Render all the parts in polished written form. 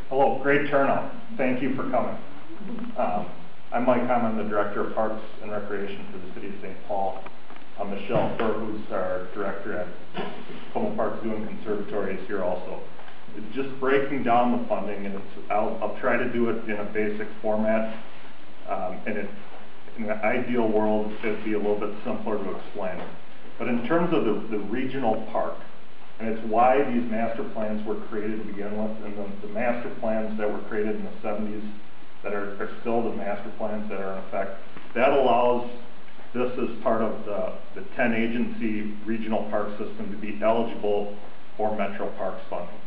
Hello, great turnout. Thank you for coming. I'm Mike-hahm. I'm the Director of Parks and Recreation for the City of St. Paul. Michelle Furr, who's our Director at Como Park Zoo and Conservatory, is here also. It's just breaking down the funding, and I'll try to do it in a basic format. And in an ideal world, it'd be a little bit simpler to explain. But in terms of the regional park, and it's why these master plans were created to begin with, and the master plans that were created in the 70s that are still the master plans that are in effect, that allows this as part of the 10-agency regional park system to be eligible for Metro Parks funding.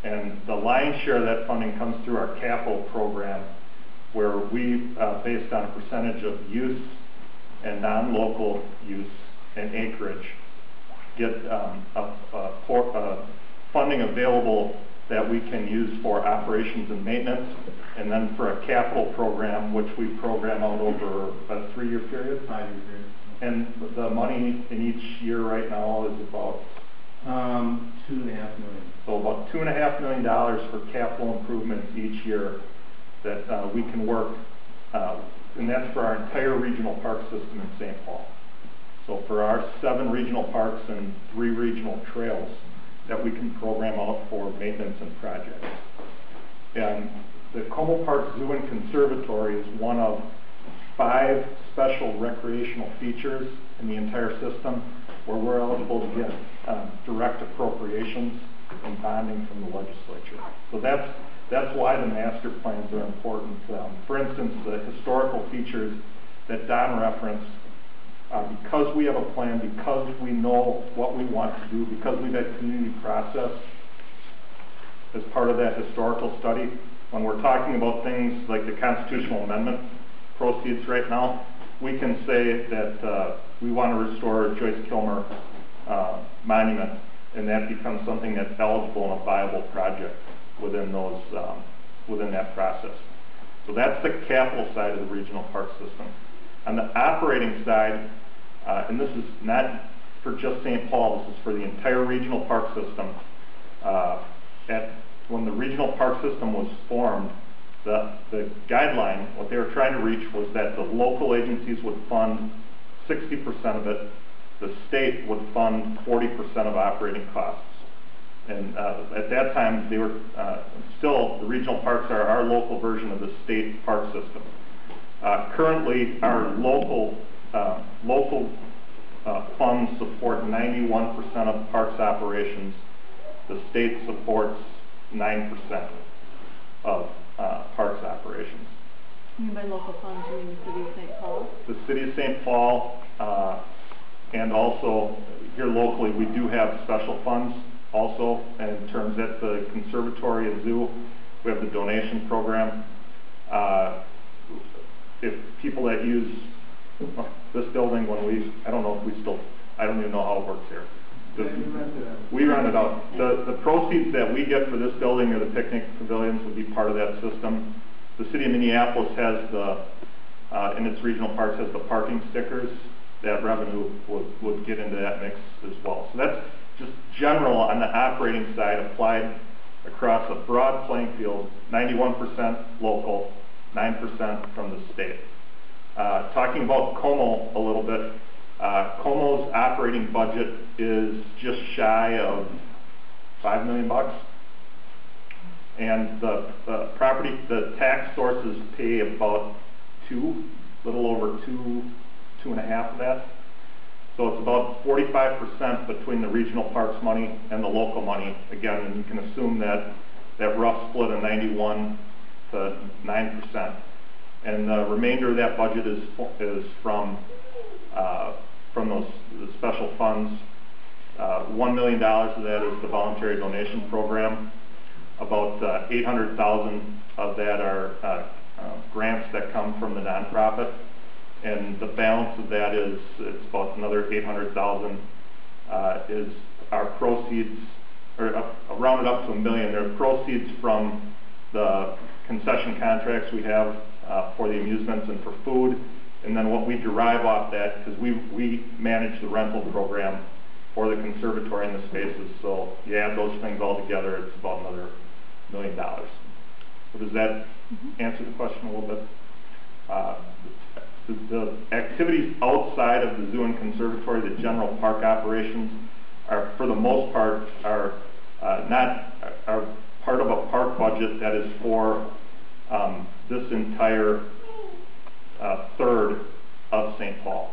And the lion's share of that funding comes through our capital program, where we, based on a percentage of use and non-local use and acreage, get funding available that we can use for operations and maintenance, and then for a capital program, which we program out over a 3-year period? 5-year period. And the money in each year right now is about? $2.5 million. So about $2.5 million for capital improvements each year that we can work, and that's for our entire regional park system in St. Paul. So for our 7 regional parks and 3 regional trails that we can program out for maintenance and projects. And the Como Park Zoo and Conservatory is one of 5 special recreational features in the entire system where we're eligible to get direct appropriations and bonding from the legislature. So that's why the master plans are important. For instance, the historical features that Don referenced, because we have a plan, because we know what we want to do, because we've had community process as part of that historical study, when we're talking about things like the constitutional amendment proceeds right now, we can say that we want to restore Joyce Kilmer Monument, and that becomes something that's eligible and a viable project within those within that process. So that's the capital side of the regional park system. On the operating side, and this is not for just St. Paul, this is for the entire regional park system. When the regional park system was formed, the guideline, what they were trying to reach was that the local agencies would fund 60% of it, the state would fund 40% of operating costs. And at that time, they were still, the regional parks are our local version of the state park system. Currently, our local funds support 91% of parks operations. The state supports 9% of parks operations. You mean by local funds, you mean the City of St. Paul? The City of St. Paul, and also here locally, we do have special funds also, and in terms at the conservatory and zoo, we have the donation program. If people that use this building, I don't know if we still, I don't even know how it works here. We rent it out. The proceeds that we get for this building or the picnic pavilions would be part of that system. The City of Minneapolis has in its regional parks, has the parking stickers. That revenue would get into that mix as well. So that's just general on the operating side, applied across a broad playing field, 91% local, 9% from the state. Talking about Como a little bit, Como's operating budget is just shy of $5 million. And the tax sources pay about little over 2.5 of that. So it's about 45% between the regional parks money and the local money. Again, and you can assume that rough split of 91 to 9%. And the remainder of that budget is from the special funds. $1 million of that is the voluntary donation program. About $800,000 of that are grants that come from the nonprofit. And the balance of that is, it's about another $800,000 is our proceeds, or rounded up to $1 million. They're proceeds from the concession contracts we have for the amusements and for food, and then what we derive off that, because we manage the rental program for the conservatory and the spaces. So you add those things all together, it's about another $1 million. So does that answer the question a little bit? The activities outside of the zoo and conservatory, the general park operations, are for the most part are part of a park budget that is for this entire third of St. Paul.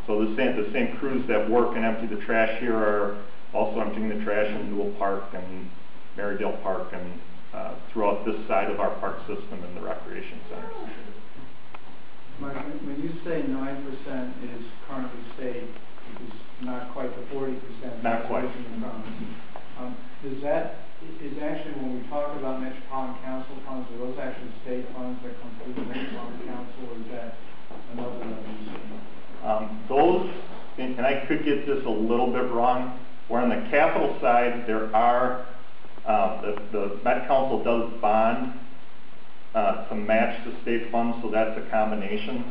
So the same crews that work and empty the trash here are also emptying the trash in Newell Park and Marydale Park and throughout this side of our park system and the recreation centers. Mike, when you say 9% is currently state, which is not quite the 40%. Not quite. Does that, is actually when we talk about Metropolitan Council funds, are those actually state funds that come through the Metropolitan Council, or is that another revenue stream? Those, and I could get this a little bit wrong, where on the capital side, there are, the Met Council does bond to match the state funds, so that's a combination.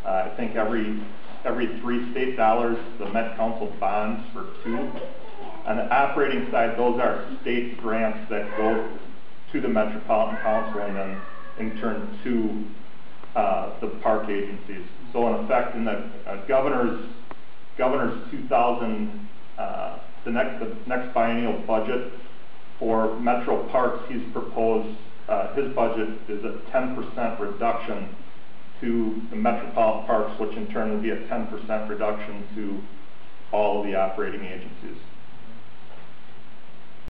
I think every 3 state dollars, the Met Council bonds for 2. On the operating side, those are state grants that go to the Metropolitan Council and then in turn to the park agencies. So in effect, in the governor's 2000, the next biennial budget for Metro Parks, he's proposed his budget is a 10% reduction to the Metropolitan Parks, which in turn would be a 10% reduction to all of the operating agencies.